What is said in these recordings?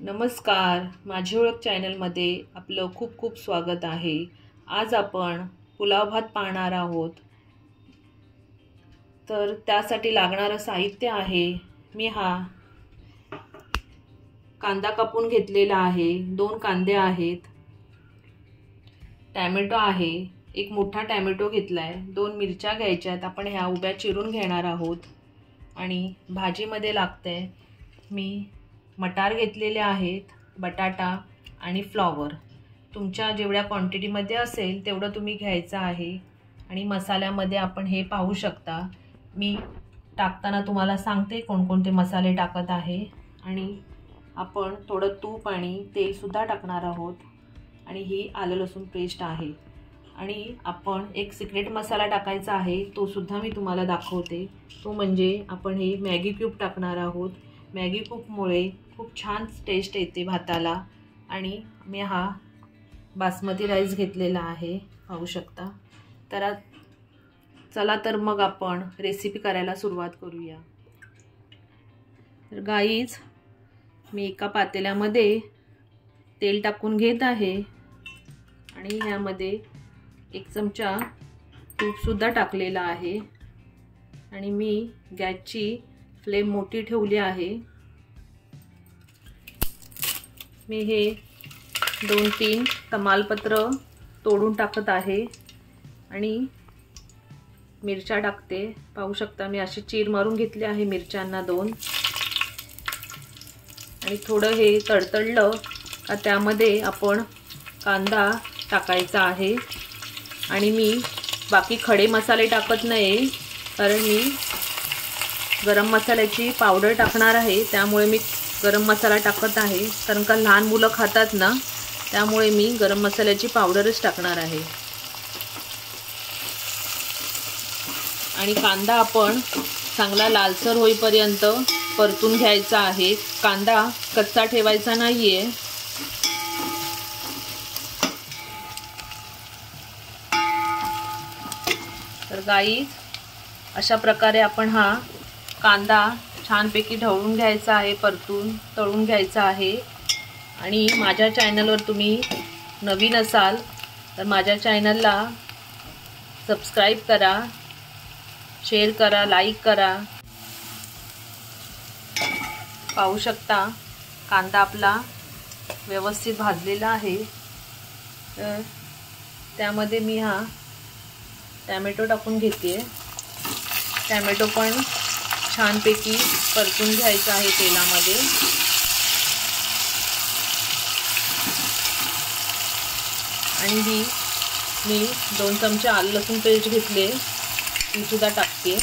नमस्कार, माझी ओळख चॅनलमध्ये आपलं खूप खूप स्वागत आहे। आज आपण पुलाव भात पाहणार आहोत। तर त्यासाठी लागणारे साहित्य आहे, मी हा कांदा कापून घेतलेला आहे, 2 कांदे आहेत, टोमॅटो आहे, एक मोठा टोमॅटो घेतलाय, 2 मिरच्या घ्यायच्यात, आपण ह्या उभ्या चिरून घेणार आहोत। आणि भाजीमध्ये लागते मी मटार घेतलेले आहेत, बटाटा आणि फ्लॉवर। तुमच्या जेवढ्या क्वांटिटीमध्ये असेल तेवढं तुम्ही घ्यायचं आहे। आणि मसाल्यामध्ये आपण हे पाहू शकता, मी टाकताना तुम्हाला सांगते कोणकोणते मसाले टाकत आहे। आणि आपण थोडं तूप आणि तेल सुद्धा टाकणार आहोत। आणि ही आलं लसूण पेस्ट आहे। आणि आपण एक सिक्रेट मसाला टाकायचा आहे, तो सुद्धा मी तुम्हाला दाखवते। तो म्हणजे आपण हे मॅगी क्यूब टाकणार आहोत। मॅगी क्यूबमुळे खूप छान टेस्ट येते भाताला। आणि मी हा बासमती राईस घेतलेला आहे, पाहू शकता। तर चला तर मग आपण रेसिपी करायला सुरुवात करूया। तर गाईज, मी एका पातेल्यामध्ये तेल टाकून घेत आहे आणि ह्यामध्ये 1 चमचा तूप सुद्धा टाकलेला आहे। आणि मी गॅसची फ्लेम मोठी ठेवली आहे। मी हे 2-3 तमालपत्र तोडून टाकत आहे आणि मिरच्या टाकते, पाहू शकता मी अशी चीर मारून घेतली आहे मिरच्यांना 2। आणि थोडं हे तडतडलं का त्यामध्ये आपण कांदा टाकायचा आहे। आणि मी बाकी खडे मसाले टाकत नाही, कारण मी गरम मसाल्याची पावडर टाकणार आहे, त्यामुळे मी गरम मसाला टाकत आहे। कारण का लहान मुलं खातात ना, त्यामुळे मी गरम मसाल्याची पावडरच टाकणार आहे। आणि कांदा आपण चांगला लालसर होईपर्यंत परतून घ्यायचा आहे। कांदा कच्चा ठेवायचा नाहीये। तर गाईज, अशा प्रकारे आपण हा कांदा छानपैकी ढवळून घ्यायचा आहे, परतून तळून घ्यायचा आहे। आणि माझ्या चॅनलवर तुम्ही नवीन असाल तर माझ्या चॅनलला सबस्क्राईब करा, शेअर करा, लाईक करा। पाहू शकता कांदा आपला व्यवस्थित भाजलेला आहे। तर त्यामध्ये मी हा टोमॅटो टाकून घेते। टोमॅटो पण छानपैकी परतून घ्यायचा आहे तेलामध्ये। आणि ही मी 2 चमचे आलं लसूण पेस्ट घेतले, ती सुद्धा टाकते।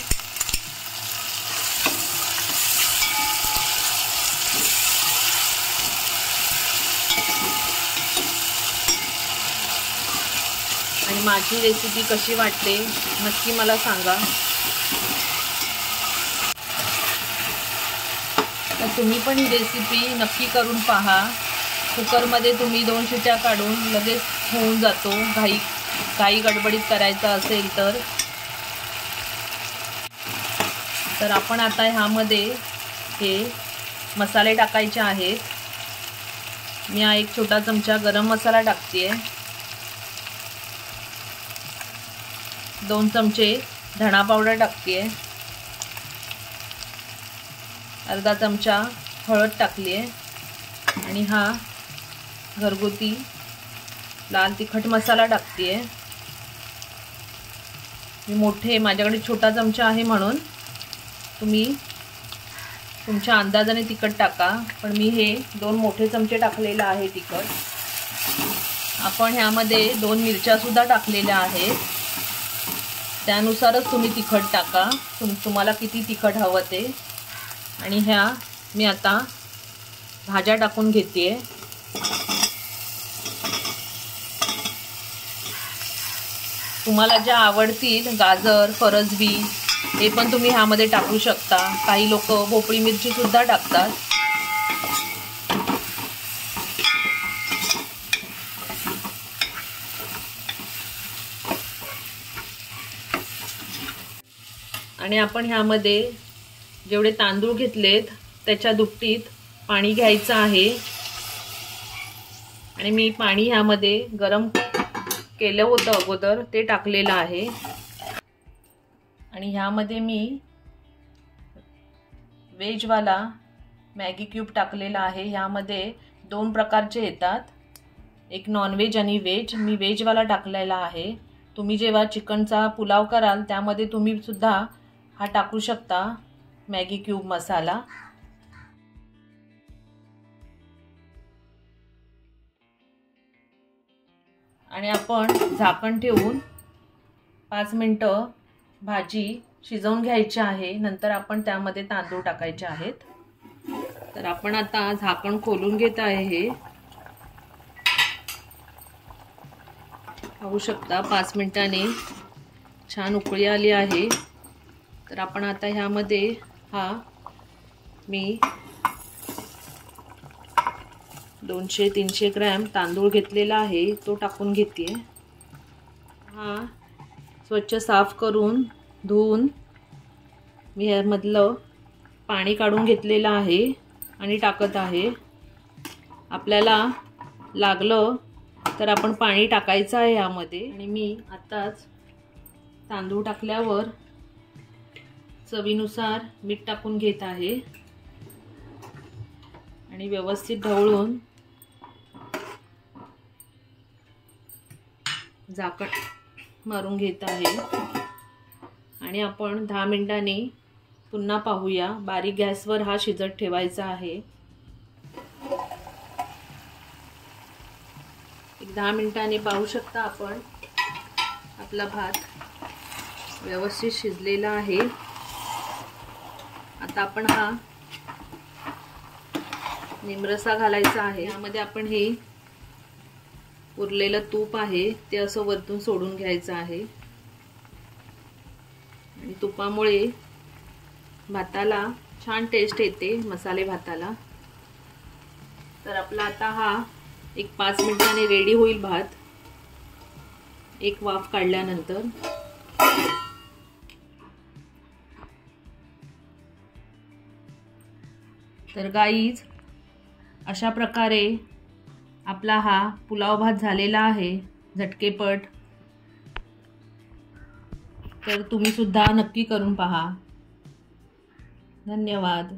आणि माझी रेसिपी कशी वाटते नक्की मला सांगा। तर तुम्ही पण ही रेसिपी नक्की करून पहा। कुकरमध्ये तुम्ही 2 शिट्या काढून लगेच होऊन जातो, घाई गडबडीत करायचा असेल तर। तर आपण आता ह्यामध्ये हे मसाले टाकायचे आहेत। मी हा 1 छोटा चमचा गरम मसाला टाकते, 2 चमचे धणा पावडर टाकते, अर्धा चमचा हळद टाकली आहे। आणि हा घरगुती लाल तिखट मसाला टाकते। मी माझ्याकडे छोटा चमचा आहे म्हणून तुम्ही तुमच्या अंदाजाने तिखट टाका, पण मी हे 2 मोठे चमचे टाकलेला आहे तिखट। आपण ह्यामध्ये 2 मिरच्या सुद्धा टाकलेल्या आहेत, त्यानुसारच तुम्ही तिखट टाका, तुम्हाला किती तिखट हवं ते। आणि ह्या मी आता भाज्या टाकून घेते। तुम्हाला ज्या आवडतील, गाजर, फरसबी हे पण तुम्ही ह्यामध्ये टाकू शकता। काही लोक भोपळी मिरची सुद्धा टाकतात। आणि आपण ह्यामध्ये जेवढे तांदूळ घेतलेत त्याच्या दुप्पटीत पाणी घ्यायचं आहे। आणि मी पाणी ह्यामध्ये गरम केलं होतं अगोदर, ते टाकलेलं आहे. आणि ह्यामध्ये मी व्हेजवाला मॅगी क्यूब टाकलेला आहे. ह्यामध्ये 2 प्रकारचे येतात, एक नॉनव्हेज आणि व्हेज. मी व्हेजवाला टाकलेला आहे. तुम्ही जेव्हा चिकनचा पुलाव कराल त्यामध्ये तुम्ही सुद्धा हा टाकू शकता मॅगी क्यूब मसाला. आणि आपण झाकण ठेवून 5 मिनिटं भाजी शिजवून घ्यायची आहे. नंतर आपण त्यामध्ये तांदूळ टाकायचे आहेत. तर आपण आता झाकण खोलून घेत आहे. हे पाहू शकता 5 मिनिटांनी छान उकळी आली आहे. तर आपण आता ह्यामध्ये मी 200-300 ग्रॅम तांदूळ घेतलेला आहे, तो टाकून घेते. स्वच्छ साफ करून धुवून मी ह्यामधलं पाणी काढून घेतलेलं आहे आणि टाकत आहे. आपल्याला लागलं तर आपण पाणी टाकायचं आहे यामध्ये. आणि मी आताच तांदूळ टाकल्यावर चवीनुसार मीठ टाकून घेत आहे आणि व्यवस्थित ढवळून झाकण मारून घेत आहे. आणि आपण 10 मिनिटांनी पुन्हा पाहूया. बारीक गॅसवर हा शिजत ठेवायचा आहे. एक 10 मिनिटांनी पाहू शकता आपण आपला भात व्यवस्थित शिजलेला आहे. आता आपण हा निमरसा घालायचा आहे. यामध्ये आपण हे उरलेलं तूप आहे ते असं वरतून सोडून घ्यायचं आहे. आणि तुपामुळे भाताला छान टेस्ट येते, मसाले भाताला. तर आपला आता हा एक 5 मिनिटांनी रेडी होईल भात, एक वाफ काढल्यानंतर. तर गाईज, अशा प्रकारे आपला हा पुलाव भात झालेला आहे, झटकेपट. तर तुम्ही सुद्धा नक्की करून पहा. धन्यवाद.